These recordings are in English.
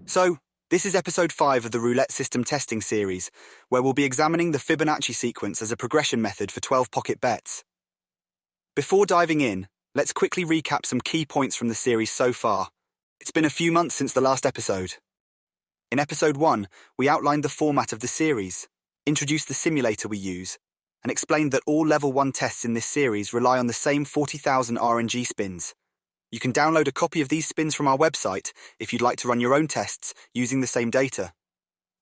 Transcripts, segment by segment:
So, this is episode 5 of the Roulette System Testing Series, where we'll be examining the Fibonacci sequence as a progression method for 12-pocket bets. Before diving in, let's quickly recap some key points from the series so far. It's been a few months since the last episode. In episode 1, we outlined the format of the series, introduced the simulator we use, and explained that all level 1 tests in this series rely on the same 40,000 RNG spins. You can download a copy of these spins from our website if you'd like to run your own tests using the same data.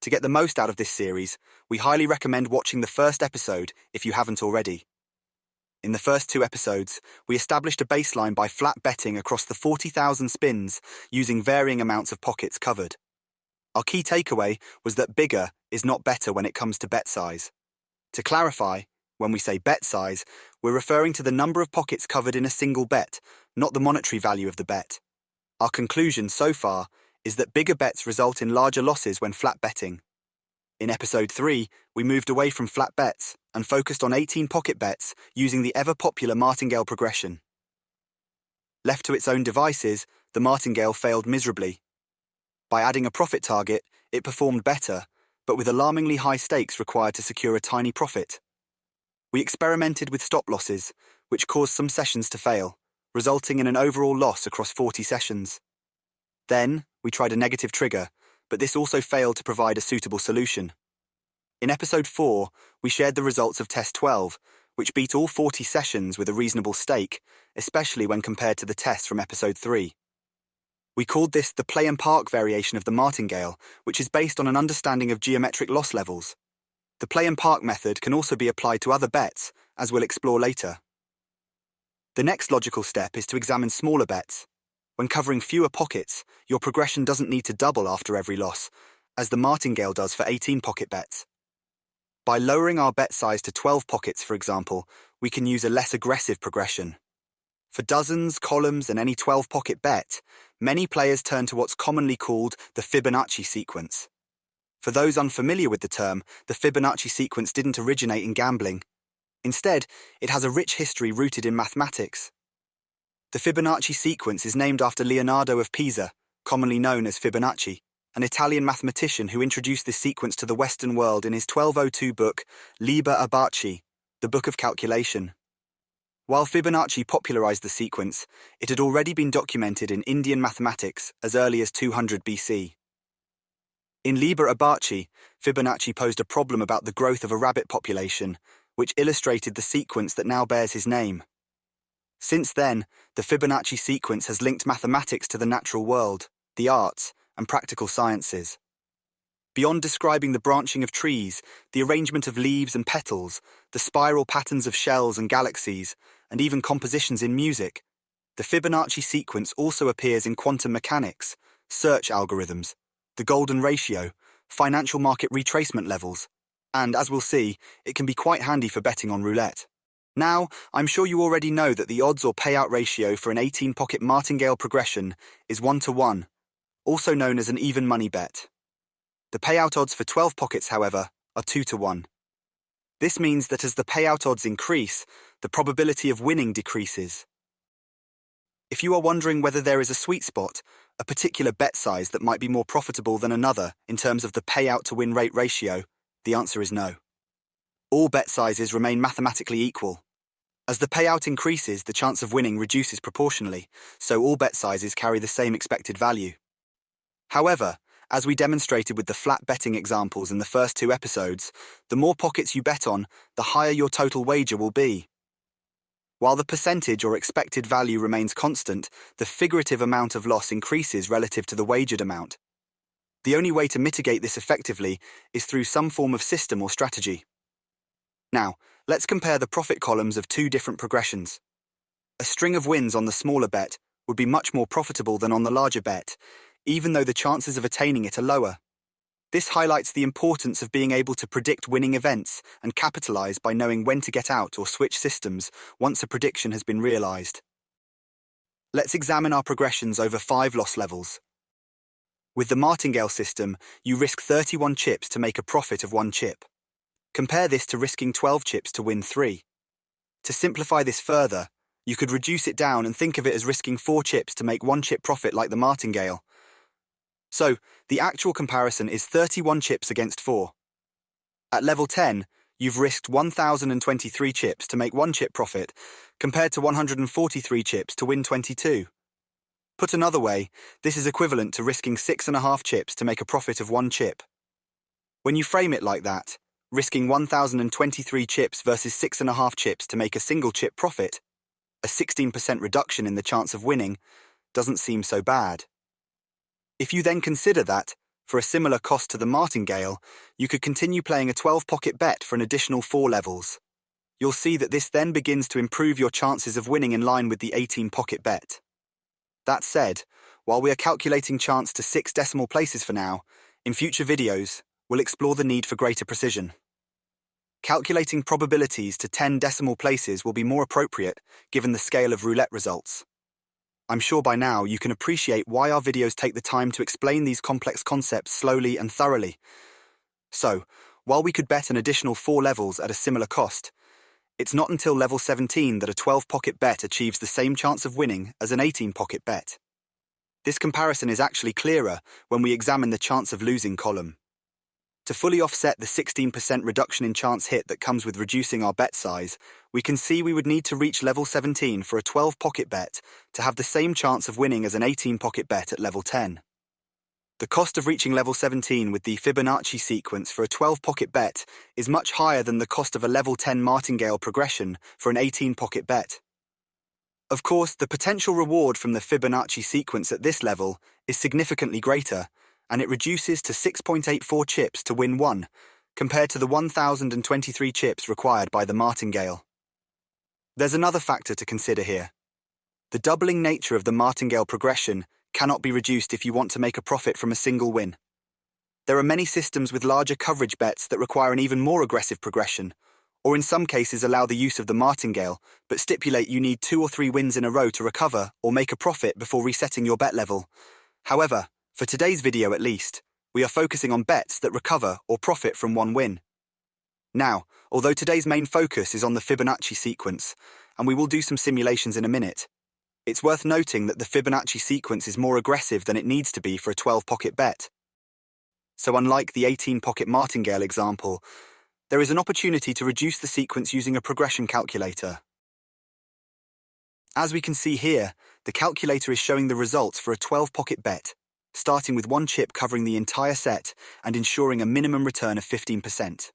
To get the most out of this series, we highly recommend watching the first episode if you haven't already. In the first 2 episodes, we established a baseline by flat betting across the 40,000 spins using varying amounts of pockets covered. Our key takeaway was that bigger is not better when it comes to bet size. To clarify, when we say bet size, we're referring to the number of pockets covered in a single bet, not the monetary value of the bet. Our conclusion so far is that bigger bets result in larger losses when flat betting. In episode 3, we moved away from flat bets and focused on 18 pocket bets using the ever-popular Martingale progression. Left to its own devices, the Martingale failed miserably. By adding a profit target, it performed better, but with alarmingly high stakes required to secure a tiny profit. We experimented with stop losses, which caused some sessions to fail, resulting in an overall loss across 40 sessions. Then, we tried a negative trigger, but this also failed to provide a suitable solution. In episode 4, we shared the results of test 12, which beat all 40 sessions with a reasonable stake, especially when compared to the test from episode 3. We called this the play and park variation of the Martingale, which is based on an understanding of geometric loss levels. The play and park method can also be applied to other bets, as we'll explore later. The next logical step is to examine smaller bets. When covering fewer pockets, your progression doesn't need to double after every loss, as the Martingale does for 18 pocket bets. By lowering our bet size to 12 pockets, for example, we can use a less aggressive progression. For dozens, columns, and any 12-pocket bet, many players turn to what's commonly called the Fibonacci sequence. For those unfamiliar with the term, the Fibonacci sequence didn't originate in gambling. Instead, it has a rich history rooted in mathematics. The Fibonacci sequence is named after Leonardo of Pisa, commonly known as Fibonacci, an Italian mathematician who introduced this sequence to the Western world in his 1202 book, Liber Abaci, the Book of Calculation. While Fibonacci popularized the sequence, it had already been documented in Indian mathematics as early as 200 BC. In Liber Abaci, Fibonacci posed a problem about the growth of a rabbit population, which illustrated the sequence that now bears his name. Since then, the Fibonacci sequence has linked mathematics to the natural world, the arts, and practical sciences. Beyond describing the branching of trees, the arrangement of leaves and petals, the spiral patterns of shells and galaxies, and even compositions in music, the Fibonacci sequence also appears in quantum mechanics, search algorithms, the golden ratio, financial market retracement levels, and, as we'll see, it can be quite handy for betting on roulette. Now, I'm sure you already know that the odds or payout ratio for an 18-pocket Martingale progression is 1-to-1, also known as an even money bet. The payout odds for 12 pockets, however, are 2-to-1. This means that as the payout odds increase, the probability of winning decreases. If you are wondering whether there is a sweet spot, a particular bet size that might be more profitable than another in terms of the payout-to-win rate ratio, the answer is no. All bet sizes remain mathematically equal. As the payout increases, the chance of winning reduces proportionally, so all bet sizes carry the same expected value. However, as we demonstrated with the flat betting examples in the first 2 episodes, the more pockets you bet on, the higher your total wager will be. While the percentage or expected value remains constant, the figurative amount of loss increases relative to the wagered amount. The only way to mitigate this effectively is through some form of system or strategy. Now, let's compare the profit columns of 2 different progressions. A string of wins on the smaller bet would be much more profitable than on the larger bet, even though the chances of attaining it are lower. This highlights the importance of being able to predict winning events and capitalize by knowing when to get out or switch systems once a prediction has been realized. Let's examine our progressions over 5 loss levels. With the Martingale system, you risk 31 chips to make a profit of 1 chip. Compare this to risking 12 chips to win 3. To simplify this further, you could reduce it down and think of it as risking 4 chips to make 1 chip profit like the Martingale. So, the actual comparison is 31 chips against 4. At level 10, you've risked 1,023 chips to make 1 chip profit, compared to 143 chips to win 22. Put another way, this is equivalent to risking 6.5 chips to make a profit of 1 chip. When you frame it like that, risking 1,023 chips versus 6.5 chips to make a single chip profit, a 16% reduction in the chance of winning, doesn't seem so bad. If you then consider that, for a similar cost to the Martingale, you could continue playing a 12-pocket bet for an additional 4 levels. You'll see that this then begins to improve your chances of winning in line with the 18-pocket bet. That said, while we are calculating chance to 6 decimal places for now, in future videos, we'll explore the need for greater precision. Calculating probabilities to 10 decimal places will be more appropriate given the scale of roulette results. I'm sure by now you can appreciate why our videos take the time to explain these complex concepts slowly and thoroughly. So, while we could bet an additional 4 levels at a similar cost, it's not until level 17 that a 12-pocket bet achieves the same chance of winning as an 18-pocket bet. This comparison is actually clearer when we examine the chance of losing column. To fully offset the 16% reduction in chance hit that comes with reducing our bet size, we can see we would need to reach level 17 for a 12-pocket bet to have the same chance of winning as an 18-pocket bet at level 10. The cost of reaching level 17 with the Fibonacci sequence for a 12-pocket bet is much higher than the cost of a level 10 Martingale progression for an 18-pocket bet. Of course, the potential reward from the Fibonacci sequence at this level is significantly greater, and it reduces to 6.84 chips to win 1, compared to the 1,023 chips required by the Martingale. There's another factor to consider here. The doubling nature of the Martingale progression cannot be reduced if you want to make a profit from a single win. There are many systems with larger coverage bets that require an even more aggressive progression, or in some cases allow the use of the Martingale, but stipulate you need 2 or 3 wins in a row to recover or make a profit before resetting your bet level. However, for today's video at least, we are focusing on bets that recover or profit from 1 win. Now, although today's main focus is on the Fibonacci sequence, and we will do some simulations in a minute, it's worth noting that the Fibonacci sequence is more aggressive than it needs to be for a 12-pocket bet. So unlike the 18-pocket Martingale example, there is an opportunity to reduce the sequence using a progression calculator. As we can see here, the calculator is showing the results for a 12-pocket bet, starting with 1 chip covering the entire set and ensuring a minimum return of 15%.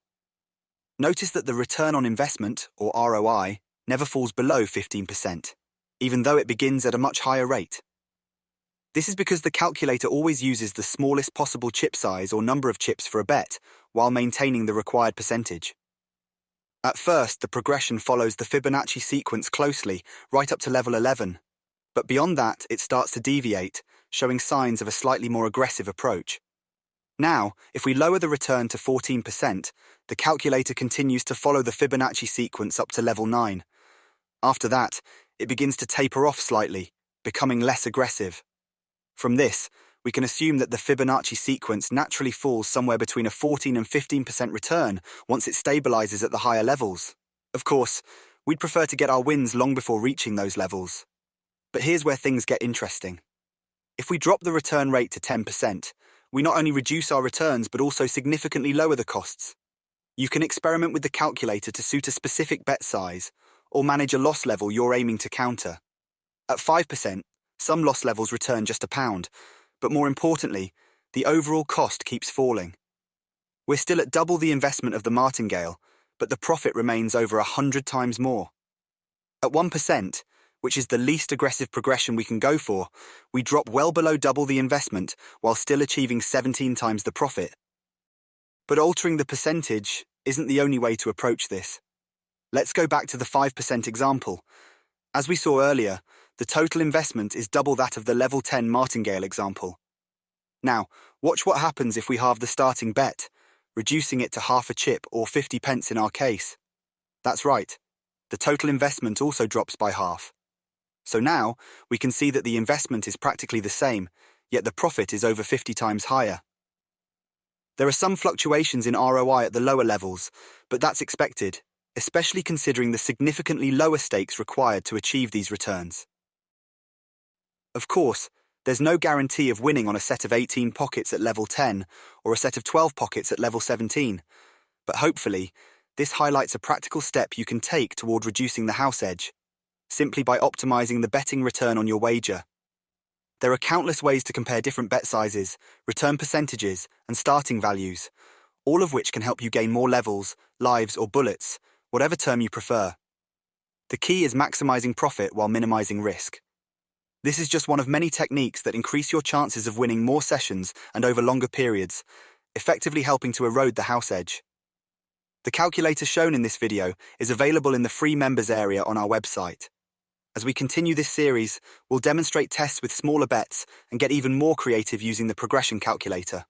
Notice that the return on investment, or ROI, never falls below 15%, even though it begins at a much higher rate. This is because the calculator always uses the smallest possible chip size or number of chips for a bet, while maintaining the required percentage. At first, the progression follows the Fibonacci sequence closely, right up to level 11. But beyond that, it starts to deviate, showing signs of a slightly more aggressive approach. Now, if we lower the return to 14%, the calculator continues to follow the Fibonacci sequence up to level 9. After that, it begins to taper off slightly, becoming less aggressive. From this, we can assume that the Fibonacci sequence naturally falls somewhere between a 14 and 15% return once it stabilizes at the higher levels. Of course, we'd prefer to get our wins long before reaching those levels. But here's where things get interesting. If we drop the return rate to 10%, we not only reduce our returns but also significantly lower the costs. You can experiment with the calculator to suit a specific bet size, or manage a loss level you're aiming to counter. At 5%, some loss levels return just £1, but more importantly, the overall cost keeps falling. We're still at double the investment of the Martingale, but the profit remains over 100 times more. At 1%, which is the least aggressive progression we can go for, we drop well below double the investment while still achieving 17 times the profit. But altering the percentage isn't the only way to approach this. Let's go back to the 5% example. As we saw earlier, the total investment is double that of the level 10 Martingale example. Now, watch what happens if we halve the starting bet, reducing it to half a chip or 50 pence in our case. That's right, the total investment also drops by half. So now, we can see that the investment is practically the same, yet the profit is over 50 times higher. There are some fluctuations in ROI at the lower levels, but that's expected, especially considering the significantly lower stakes required to achieve these returns. Of course, There's no guarantee of winning on a set of 18 pockets at level 10 or a set of 12 pockets at level 17, but hopefully, this highlights a practical step you can take toward reducing the house edge, simply by optimizing the betting return on your wager. There are countless ways to compare different bet sizes, return percentages, and starting values, all of which can help you gain more levels, lives, or bullets, whatever term you prefer. The key is maximizing profit while minimizing risk. This is just one of many techniques that increase your chances of winning more sessions and over longer periods, effectively helping to erode the house edge. The calculator shown in this video is available in the free members area on our website. As we continue this series, we'll demonstrate tests with smaller bets and get even more creative using the progression calculator.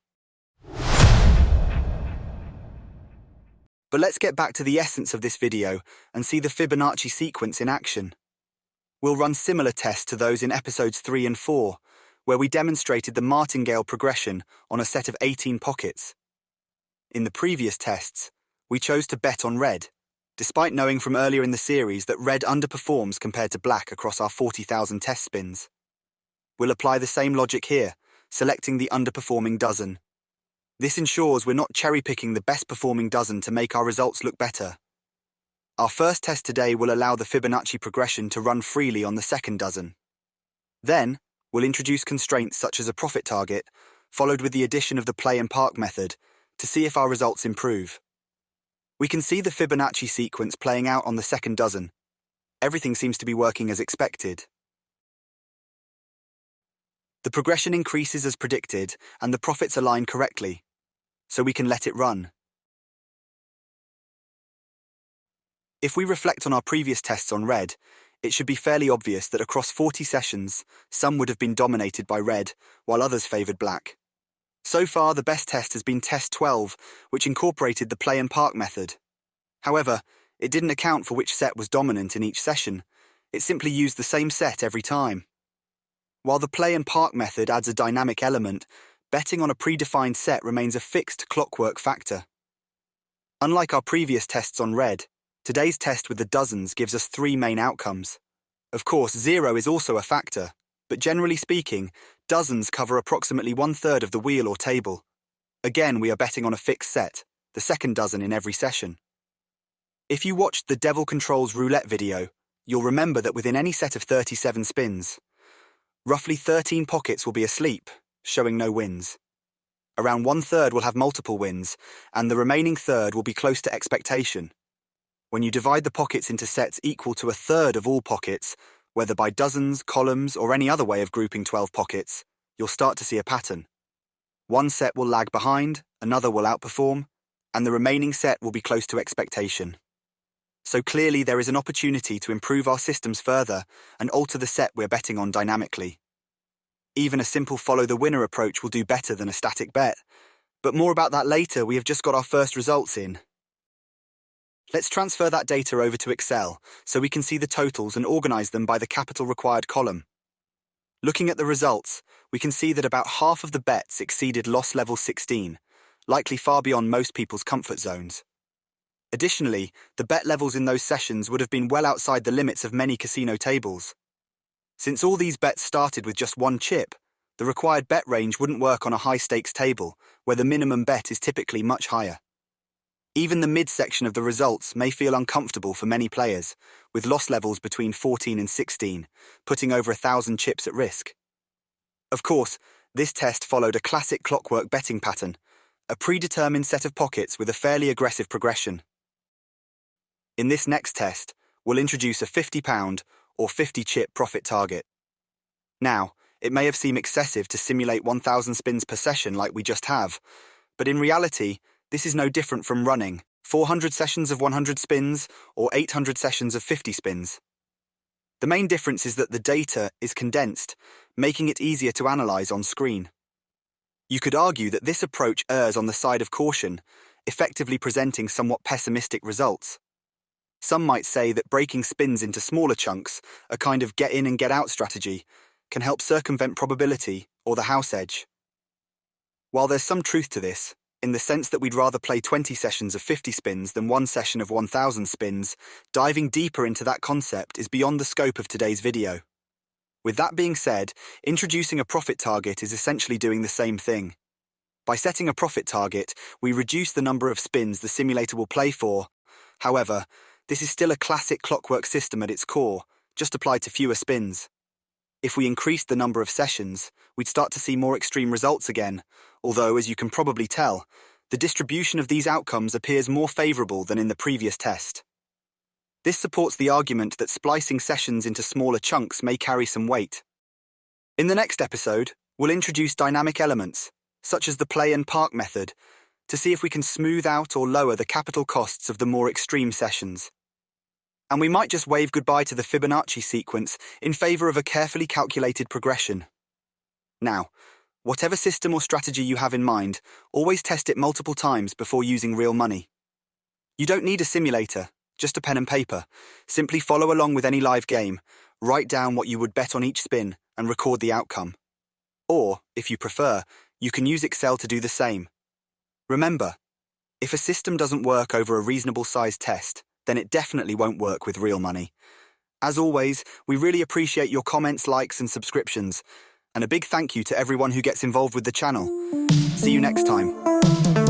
But let's get back to the essence of this video and see the Fibonacci sequence in action. We'll run similar tests to those in episodes 3 and 4, where we demonstrated the Martingale progression on a set of 18 pockets. In the previous tests, we chose to bet on red, despite knowing from earlier in the series that red underperforms compared to black across our 40,000 test spins. We'll apply the same logic here, selecting the underperforming dozen. This ensures we're not cherry-picking the best-performing dozen to make our results look better. Our first test today will allow the Fibonacci progression to run freely on the second dozen. Then, we'll introduce constraints such as a profit target, followed with the addition of the play and park method, to see if our results improve. We can see the Fibonacci sequence playing out on the second dozen. Everything seems to be working as expected. The progression increases as predicted, and the profits align correctly, so we can let it run. If we reflect on our previous tests on red, it should be fairly obvious that across 40 sessions, some would have been dominated by red, while others favoured black. So far, the best test has been test 12, which incorporated the play and park method. However, it didn't account for which set was dominant in each session. It simply used the same set every time. While the play and park method adds a dynamic element, betting on a predefined set remains a fixed clockwork factor. Unlike our previous tests on red, today's test with the dozens gives us 3 main outcomes. Of course, 0 is also a factor, but generally speaking, dozens cover approximately 1/3 of the wheel or table. Again, we are betting on a fixed set, the second dozen in every session. If you watched the Devil Controls Roulette video, you'll remember that within any set of 37 spins, roughly 13 pockets will be asleep, showing no wins. Around 1/3 will have multiple wins, and the remaining third will be close to expectation. When you divide the pockets into sets equal to 1/3 of all pockets, whether by dozens, columns, or any other way of grouping 12 pockets, you'll start to see a pattern. One set will lag behind, another will outperform, and the remaining set will be close to expectation. So clearly there is an opportunity to improve our systems further and alter the set we're betting on dynamically. Even a simple follow-the-winner approach will do better than a static bet, but more about that later. We have just got our first results in. Let's transfer that data over to Excel so we can see the totals and organize them by the capital required column. Looking at the results, we can see that about half of the bets exceeded loss level 16, likely far beyond most people's comfort zones. Additionally, the bet levels in those sessions would have been well outside the limits of many casino tables. Since all these bets started with just one chip, the required bet range wouldn't work on a high-stakes table, where the minimum bet is typically much higher. Even the midsection of the results may feel uncomfortable for many players, with loss levels between 14 and 16, putting over 1,000 chips at risk. Of course, this test followed a classic clockwork betting pattern, a predetermined set of pockets with a fairly aggressive progression. In this next test, we'll introduce a £50 or 50-chip profit target. Now, it may have seemed excessive to simulate 1,000 spins per session like we just have, but in reality, this is no different from running 400 sessions of 100 spins or 800 sessions of 50 spins. The main difference is that the data is condensed, making it easier to analyze on screen. You could argue that this approach errs on the side of caution, effectively presenting somewhat pessimistic results. Some might say that breaking spins into smaller chunks, a kind of get in and get out strategy, can help circumvent probability or the house edge. While there's some truth to this, in the sense that we'd rather play 20 sessions of 50 spins than one session of 1,000 spins, diving deeper into that concept is beyond the scope of today's video. With that being said, introducing a profit target is essentially doing the same thing. By setting a profit target, we reduce the number of spins the simulator will play for. However, this is still a classic clockwork system at its core, just applied to fewer spins. If we increased the number of sessions, we'd start to see more extreme results again, although, as you can probably tell, the distribution of these outcomes appears more favorable than in the previous test. This supports the argument that splicing sessions into smaller chunks may carry some weight. In the next episode, we'll introduce dynamic elements, such as the play and park method, to see if we can smooth out or lower the capital costs of the more extreme sessions. And we might just wave goodbye to the Fibonacci sequence in favor of a carefully calculated progression. Now, whatever system or strategy you have in mind, always test it multiple times before using real money. You don't need a simulator, just a pen and paper. Simply follow along with any live game, write down what you would bet on each spin, and record the outcome. Or, if you prefer, you can use Excel to do the same. Remember, if a system doesn't work over a reasonable-sized test, then it definitely won't work with real money. As always, we really appreciate your comments, likes, and subscriptions. And a big thank you to everyone who gets involved with the channel. See you next time.